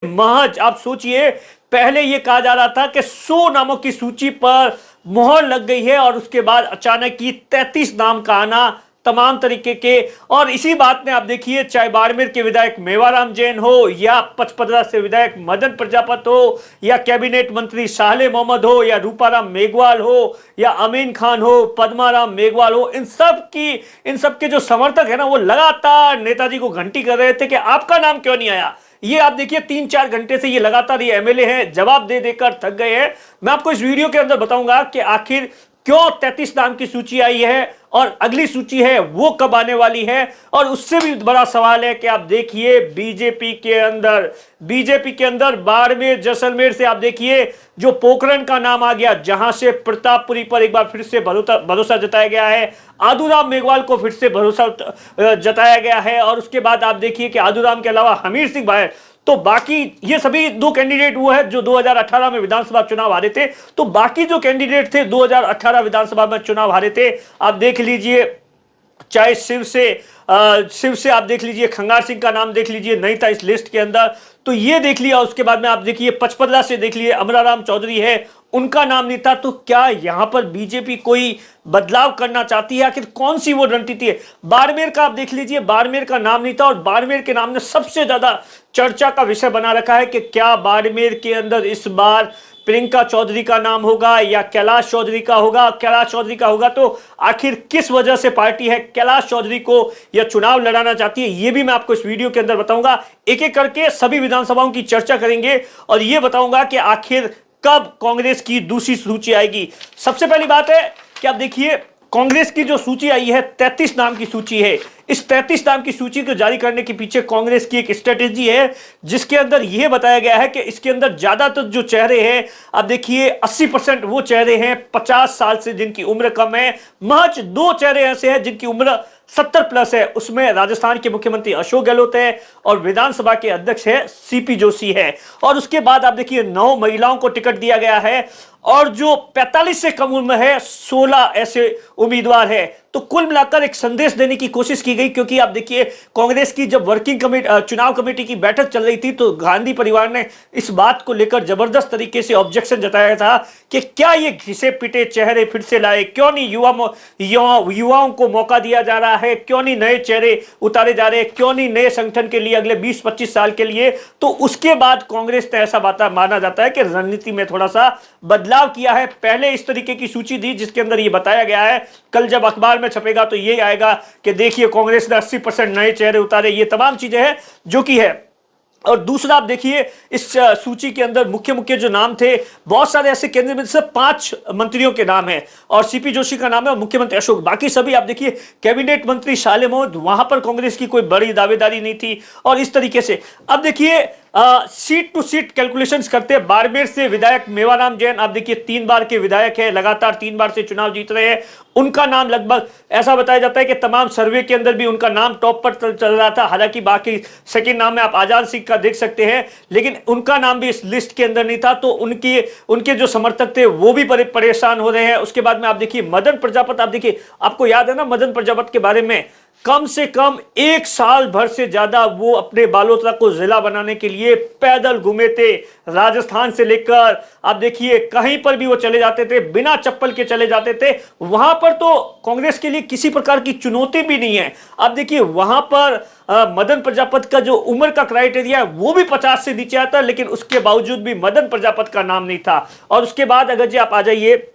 महज आप सोचिए, पहले यह कहा जा रहा था कि 100 नामों की सूची पर मोहर लग गई है और उसके बाद अचानक ही 33 नाम का आना तमाम तरीके के। और इसी बात में आप देखिए, चाहे बाड़मेर के विधायक मेवाराम जैन हो या पचपदरा से विधायक मदन प्रजापति हो या कैबिनेट मंत्री साले मोहम्मद हो या रूपाराम मेघवाल हो या अमीन खान हो, पद्माराम मेघवाल हो, इन सब के जो समर्थक है ना, वो लगातार नेताजी को घंटी कर रहे थे कि आपका नाम क्यों नहीं आया। ये आप देखिए 3-4 घंटे से ये लगातार ये एमएलए हैं, जवाब दे देकर थक गए हैं। मैं आपको इस वीडियो के अंदर बताऊंगा कि आखिर क्यों 33 नाम की सूची आई है और अगली सूची है वो कब आने वाली है। और उससे भी बड़ा सवाल है कि आप देखिए बीजेपी के अंदर बाड़मेर जैसलमेर से आप देखिए जो पोखरण का नाम आ गया, जहां से प्रतापपुरी पर एक बार फिर से भरोसा जताया गया है, आदूराम मेघवाल को फिर से भरोसा जताया गया है। और उसके बाद आप देखिए कि आदूराम के अलावा हमीर सिंह बाहर, तो बाकी ये सभी दो कैंडिडेट वो है जो 2018 में विधानसभा चुनाव हारे थे। तो बाकी जो कैंडिडेट थे 2018 विधानसभा में चुनाव हारे थे, आप देख लीजिए, चाहे शिव से आप देख लीजिए, खंगार सिंह का नाम देख लीजिए, नहीं था इस लिस्ट के अंदर, तो ये देख लिया। उसके बाद में आप देखिए पचपदरा से देख लिए अमराराम चौधरी है, उनका नाम नहीं था। तो क्या यहां पर बीजेपी कोई बदलाव करना चाहती है? आखिर कौन सी वो रणनीति है? बाड़मेर का आप देख लीजिए, बाड़मेर का नाम नहीं था और बाड़मेर के नाम ने सबसे ज्यादा चर्चा का विषय बना रखा है कि क्या बाड़मेर के अंदर इस बार प्रियंका चौधरी का नाम होगा या कैलाश चौधरी का होगा। कैलाश चौधरी का होगा तो आखिर किस वजह से पार्टी है कैलाश चौधरी को यह चुनाव लड़ाना चाहती है, यह भी मैं आपको इस वीडियो के अंदर बताऊंगा। एक एक करके सभी विधानसभाओं की चर्चा करेंगे और यह बताऊंगा कि आखिर कब कांग्रेस की दूसरी सूची आएगी। सबसे पहली बात है कि आप देखिए कांग्रेस की जो सूची आई है 33 नाम की सूची है। इस 33 नाम की सूची को जारी करने के पीछे कांग्रेस की एक स्ट्रेटेजी है, जिसके अंदर यह बताया गया है कि इसके अंदर ज्यादातर जो चेहरे हैं, आप देखिए 80% वो चेहरे हैं 50 साल से जिनकी उम्र कम है। महज 2 चेहरे ऐसे हैं जिनकी उम्र 70+ है। उसमें राजस्थान के मुख्यमंत्री अशोक गहलोत है और विधानसभा के अध्यक्ष है सीपी जोशी है। और उसके बाद आप देखिए 9 महिलाओं को टिकट दिया गया है और जो 45 से कम उम्र है 16 ऐसे उम्मीदवार है। तो कुल मिलाकर एक संदेश देने की कोशिश की गई, क्योंकि आप देखिए कांग्रेस की जब वर्किंग कमेटी चुनाव कमेटी की बैठक चल रही थी तो गांधी परिवार ने इस बात को लेकर जबरदस्त तरीके से ऑब्जेक्शन जताया था कि क्या ये घिसे पिटे चेहरे फिर से लाए, क्यों नहीं युवाओं को मौका दिया जा रहा है, क्यों नहीं नए चेहरे उतारे जा रहे हैं, क्यों नहीं नए संगठन के लिए अगले 20-25 साल के लिए। तो उसके बाद कांग्रेस ने ऐसा बात माना जाता है कि रणनीति में थोड़ा सा बदलाव किया है। पहले इस तरीके की सूची दी जिसके अंदर यह बताया गया है, कल जब अखबार में छपेगा तो ये आएगा कि देखिए कांग्रेस ने 80% नए चेहरे उतारे, ये तमाम चीजें हैं जो कि है। और दूसरा आप देखिए इस सूची के अंदर मुख्य जो नाम थे, बहुत सारे ऐसे केंद्रीय मंत्री, सिर्फ 5 मंत्रियों के नाम है और सीपी जोशी का नाम है और मुख्यमंत्री अशोक, बाकी सभी आप देखिए कैबिनेट मंत्री साले मोहम्मद, वहां पर कांग्रेस की कोई बड़ी दावेदारी नहीं थी। और इस तरीके से अब देखिए सीट टू सीट कैलकुलेशंस करते हैं। बाड़मेर से विधायक मेवाराम जैन आप देखिए 3 बार के विधायक है, लगातार 3 बार से चुनाव जीत रहे हैं। उनका नाम लगभग ऐसा बताया जाता है कि तमाम सर्वे के अंदर भी उनका नाम टॉप पर चल रहा था। हालांकि बाकी सेकंड नाम में आप आजाद सिंह का देख सकते हैं, लेकिन उनका नाम भी इस लिस्ट के अंदर नहीं था। तो उनके जो समर्थक थे वो भी परेशान हो रहे हैं। उसके बाद में आप देखिए मदन प्रजापति, आप देखिए आपको याद है ना मदन प्रजापति के बारे में, कम से कम 1 साल भर से ज्यादा वो अपने बालोतरा को जिला बनाने के लिए पैदल घूमे थे। राजस्थान से लेकर आप देखिए कहीं पर भी वो चले जाते थे, बिना चप्पल के चले जाते थे। वहां पर तो कांग्रेस के लिए किसी प्रकार की चुनौती भी नहीं है। आप देखिए वहां पर मदन प्रजापति का जो उम्र का क्राइटेरिया है वो भी 50 से नीचे आता है, लेकिन उसके बावजूद भी मदन प्रजापति का नाम नहीं था। और उसके बाद अगर जी आप आ जाइए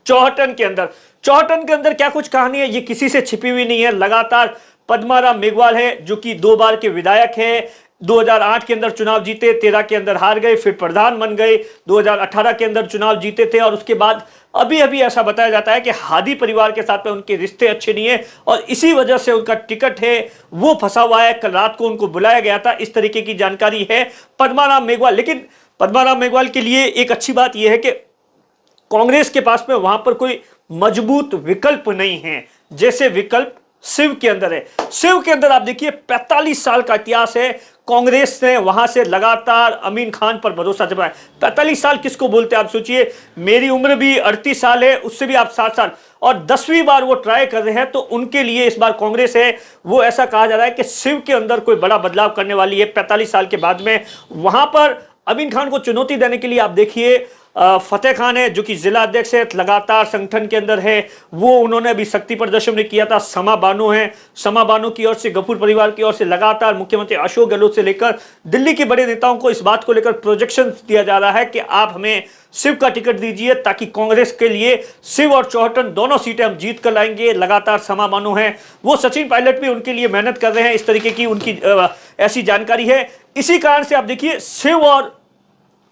चौहटन के अंदर क्या कुछ कहानी है, ये किसी से छिपी हुई नहीं है। लगातार पद्माराम मेघवाल है जो कि 2 बार के विधायक है, 2008 के अंदर चुनाव जीते, 13 के अंदर हार गए, फिर प्रधान बन गए, 2018 के अंदर चुनाव जीते थे। और उसके बाद अभी ऐसा बताया जाता है कि हादी परिवार के साथ में उनके रिश्ते अच्छे नहीं है और इसी वजह से उनका टिकट है वो फंसा हुआ है। कल रात को उनको बुलाया गया था, इस तरीके की जानकारी है पद्माराम मेघवाल। लेकिन पद्माराम मेघवाल के लिए एक अच्छी बात यह है कि कांग्रेस के पास में वहां पर कोई मजबूत विकल्प नहीं है। जैसे विकल्प शिव के अंदर है। शिव के अंदर आप देखिए 45 साल का इतिहास है। कांग्रेस ने वहां से लगातार अमीन खान पर भरोसा जमाया। 45 साल किसको बोलते हैं आप सोचिए, मेरी उम्र भी 38 साल है, उससे भी आप 7 साल, और 10वीं बार वो ट्राई कर रहे हैं। तो उनके लिए इस बार कांग्रेस है वो ऐसा कहा जा रहा है कि शिव के अंदर कोई बड़ा बदलाव करने वाली है 45 साल के बाद में। वहां पर अमीन खान को चुनौती देने के लिए आप देखिए फतेह खान है जो कि जिला अध्यक्ष है, लगातार संगठन के अंदर है, वो उन्होंने अभी शक्ति प्रदर्शन में किया था। समा बानो है, समा बानो की ओर से, गफूर परिवार की ओर से लगातार मुख्यमंत्री अशोक गहलोत से लेकर दिल्ली के बड़े नेताओं को इस बात को लेकर प्रोजेक्शन दिया जा रहा है कि आप हमें शिव का टिकट दीजिए ताकि कांग्रेस के लिए शिव और चौहटन दोनों सीटें हम जीत कर लाएंगे। लगातार समा बानो है, वो सचिन पायलट भी उनके लिए मेहनत कर रहे हैं, इस तरीके की उनकी ऐसी जानकारी है। इसी कारण से आप देखिए शिव और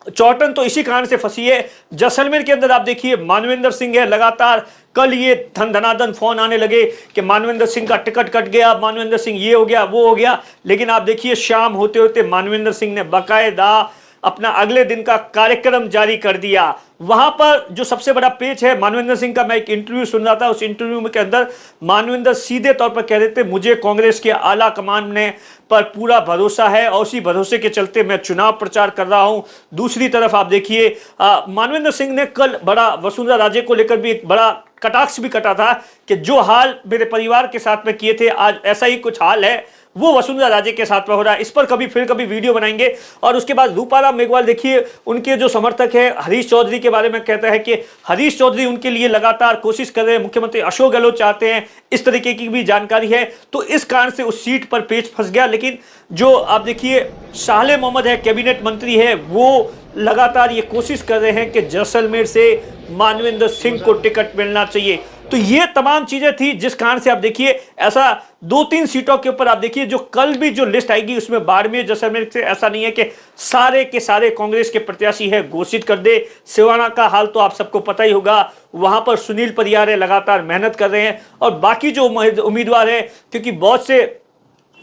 चौहटन तो इसी कारण से फंसी है। जैसलमेर के अंदर आप देखिए मानवेंद्र सिंह है, लगातार कल ये धनाधन फोन आने लगे कि मानवेंद्र सिंह का टिकट कट गया, मानवेंद्र सिंह ये हो गया वो हो गया, लेकिन आप देखिए शाम होते होते मानवेंद्र सिंह ने बाकायदा अपना अगले दिन का कार्यक्रम जारी कर दिया। वहां पर जो सबसे बड़ा पेच है मानवेंद्र सिंह का, मैं एक इंटरव्यू सुन रहा था, उस इंटरव्यू के अंदर मानवेंद्र सीधे तौर पर कह रहे थे मुझे कांग्रेस के आला कमान ने पर पूरा भरोसा है और उसी भरोसे के चलते मैं चुनाव प्रचार कर रहा हूं। दूसरी तरफ आप देखिए मानवेंद्र सिंह ने कल बड़ा वसुंधरा राजे को लेकर भी एक बड़ा कटाक्ष भी कटा था कि जो हाल मेरे परिवार के साथ में किए थे आज ऐसा ही कुछ हाल है वो वसुंधरा राजे के साथ में हो रहा है। इस पर कभी वीडियो बनाएंगे। और उसके बाद रूपाराम मेघवाल देखिए उनके जो समर्थक है हरीश चौधरी के बारे में कहता है कि हरीश चौधरी उनके लिए लगातार कोशिश कर रहे हैं, मुख्यमंत्री अशोक गहलोत चाहते हैं, इस तरीके की भी जानकारी है। तो इस कारण से उस सीट पर पेच फंस गया। लेकिन जो आप देखिए शाहले मोहम्मद है, कैबिनेट मंत्री है, वो लगातार ये कोशिश कर रहे हैं कि जैसलमेर से मानवेंद्र सिंह को टिकट मिलना चाहिए। तो ये तमाम चीजें थी जिस कारण से आप देखिए ऐसा 2-3 सीटों के ऊपर आप देखिए जो कल भी जो लिस्ट आएगी उसमें बाड़मेर जैसलमेर से ऐसा नहीं है कि सारे के सारे कांग्रेस के प्रत्याशी है घोषित कर दे। सिवाना का हाल तो आप सबको पता ही होगा, वहां पर सुनील परियार है, लगातार मेहनत कर रहे हैं। और बाकी जो उम्मीदवार है, क्योंकि बहुत से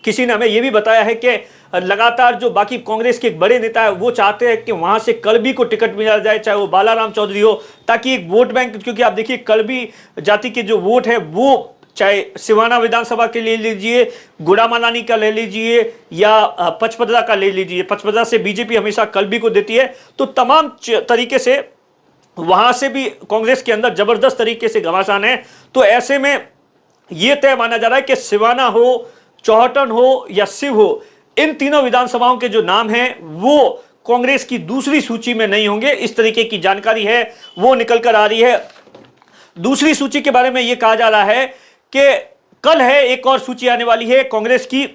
किसी ने हमें यह भी बताया है कि लगातार जो बाकी कांग्रेस के बड़े नेता है वो चाहते हैं कि वहां से कल्बी को टिकट मिला जाए, चाहे वो बालाराम चौधरी हो, ताकि एक वोट बैंक, क्योंकि आप देखिए कल्बी जाति के जो वोट है वो चाहे सिवाना विधानसभा के ले लीजिए, गुड़ामालानी का ले लीजिए या पचपदरा का ले लीजिए, पचपदरा से बीजेपी हमेशा कल्बी को देती है। तो तमाम तरीके से वहां से भी कांग्रेस के अंदर जबरदस्त तरीके से घमासान है। तो ऐसे में यह तय माना जा रहा है कि सिवाना हो, चौहटन हो या शिव हो, इन तीनों विधानसभाओं के जो नाम हैं वो कांग्रेस की दूसरी सूची में नहीं होंगे। इस तरीके की जानकारी है वो निकल कर आ रही है। दूसरी सूची के बारे में यह कहा जा रहा है कि कल है एक और सूची आने वाली है कांग्रेस की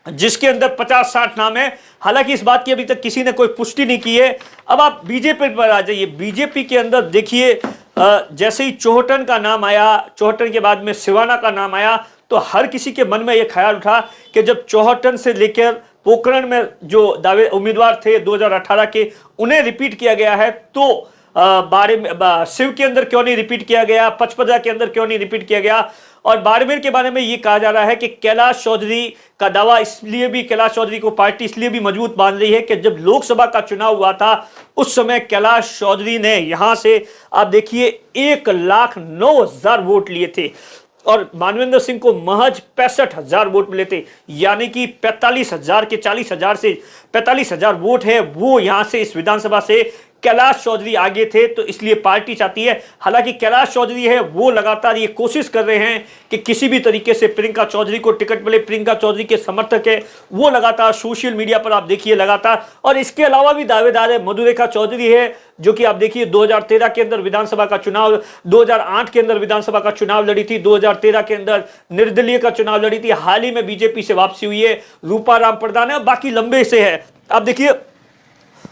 जिसके अंदर 50-60 नाम है। हालांकि इस बात की अभी तक किसी ने कोई पुष्टि नहीं की है। अब आप बीजेपी पर आ जाइए। बीजेपी के अंदर देखिए जैसे ही चौहटन का नाम आया, चौहटन के बाद में सिवाना का नाम आया, तो हर किसी के मन में यह ख्याल उठा कि जब चौहटन से लेकर पोखरण में जो दावे उम्मीदवार थे 2018 के उन्हें रिपीट किया गया है, तो बारे में शिव के अंदर क्यों नहीं रिपीट किया गया, पचपदरा के अंदर क्यों नहीं रिपीट किया गया। और बाड़मेर के बारे में ये कहा जा रहा है कि कैलाश चौधरी का दावा इसलिए भी, कैलाश चौधरी को पार्टी इसलिए भी मजबूत मान रही है कि जब लोकसभा का चुनाव हुआ था उस समय कैलाश चौधरी ने यहां से आप देखिए 1,09,000 वोट लिए थे और मानवेंद्र सिंह को महज 65,000 वोट मिले थे। यानी कि 45,000 के 40,000 से 45,000 वोट है वो यहां से इस विधानसभा से कैलाश चौधरी आगे थे। तो इसलिए पार्टी चाहती है, हालांकि कैलाश चौधरी है वो लगातार ये कोशिश कर रहे हैं कि किसी भी तरीके से प्रियंका चौधरी को टिकट मिले। प्रियंका चौधरी के समर्थक है वो लगातार सोशल मीडिया पर आप देखिए लगातार, और इसके अलावा भी दावेदार है मधुरेखा चौधरी है जो कि आप देखिए 2013 के अंदर विधानसभा का चुनाव, 2008 के अंदर विधानसभा का चुनाव लड़ी थी, 2013 के अंदर निर्दलीय का चुनाव लड़ी थी, हाल ही में बीजेपी से वापसी हुई है। रूपाराम प्रधान है, बाकी लंबे से है आप देखिए।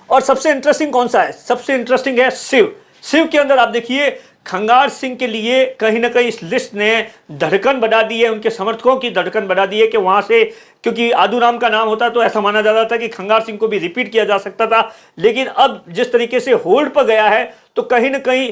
और सबसे इंटरेस्टिंग कौन सा है, सबसे इंटरेस्टिंग है शिव। शिव के अंदर आप देखिए खंगार सिंह के लिए कहीं ना कहीं इस लिस्ट ने धड़कन बढ़ा दी है, उनके समर्थकों की धड़कन बढ़ा दी है कि वहां से, क्योंकि आदूराम का नाम होता तो ऐसा माना जाता था कि खंगार सिंह को भी रिपीट किया जा सकता था, लेकिन अब जिस तरीके से होल्ड पर गया है तो कहीं ना कहीं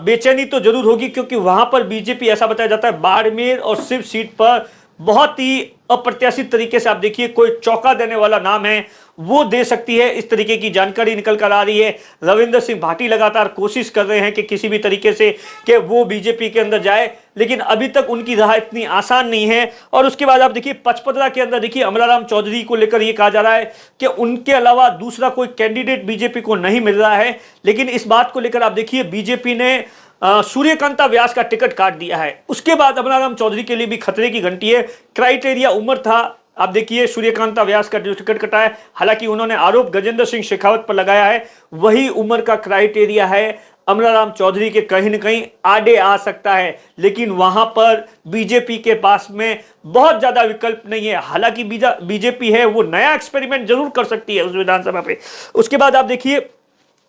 बेचैनी तो जरूर होगी, क्योंकि वहां पर बीजेपी ऐसा बताया जाता है बाड़मेर और शिव सीट पर बहुत ही अप्रत्याशित तरीके से आप देखिए कोई चौंका देने वाला नाम है वो दे सकती है, इस तरीके की जानकारी निकल कर आ रही है। रविंद्र सिंह भाटी लगातार कोशिश कर रहे हैं कि किसी भी तरीके से कि वो बीजेपी के अंदर जाए, लेकिन अभी तक उनकी राह इतनी आसान नहीं है। और उसके बाद आप देखिए पचपदरा के अंदर देखिए अमलाराम चौधरी को लेकर ये कहा जा रहा है कि उनके अलावा दूसरा कोई कैंडिडेट बीजेपी को नहीं मिल रहा है। लेकिन इस बात को लेकर आप देखिए बीजेपी ने सूर्यकांता व्यास का टिकट काट दिया है। उसके बाद अमलाराम चौधरी के लिए भी खतरे की घंटी है। क्राइटेरिया उम्र था, आप देखिए सूर्यकांता व्यास का जो टिकट कटा है, हालांकि उन्होंने आरोप गजेंद्र सिंह शेखावत पर लगाया है, वही उम्र का क्राइटेरिया है। अमलाराम चौधरी के कहीं न कहीं आड़े आ सकता है, लेकिन वहां पर बीजेपी के पास में बहुत ज्यादा विकल्प नहीं है। हालांकि बीजेपी है वो नया एक्सपेरिमेंट जरूर कर सकती है उस विधानसभा पे। उसके बाद आप देखिए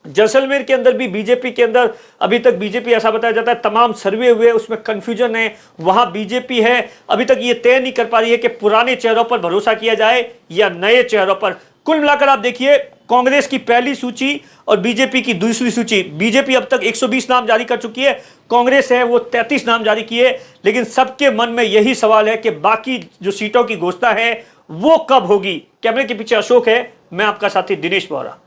जैसलमेर के अंदर भी बीजेपी के अंदर अभी तक बीजेपी, ऐसा बताया जाता है तमाम सर्वे हुए उसमें कंफ्यूजन है, वहां बीजेपी है अभी तक ये तय नहीं कर पा रही है कि पुराने चेहरों पर भरोसा किया जाए या नए चेहरों पर। कुल मिलाकर आप देखिए कांग्रेस की पहली सूची और बीजेपी की दूसरी सूची, बीजेपी अब तक 120 नाम जारी कर चुकी है, कांग्रेस है वो 33 नाम जारी किए। लेकिन सबके मन में यही सवाल है कि बाकी जो सीटों की घोषणा है वो कब होगी। कैमरे के पीछे अशोक है, मैं आपका साथी दिनेश बोहरा।